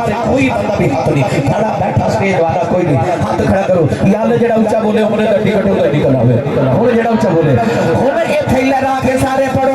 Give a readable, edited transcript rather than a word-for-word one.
पासे कोई बंदा भी हाथ नहीं खड़ा बैठा स्टेज वाला कोई नहीं हाथ खड़ा करो यार जेड़ा ऊंचा बोले उन्हें गड्डी कटो गड्डी करावे हुन जेड़ा ऊंचा बोले हुन ए थैला रख के सारे पढ़ो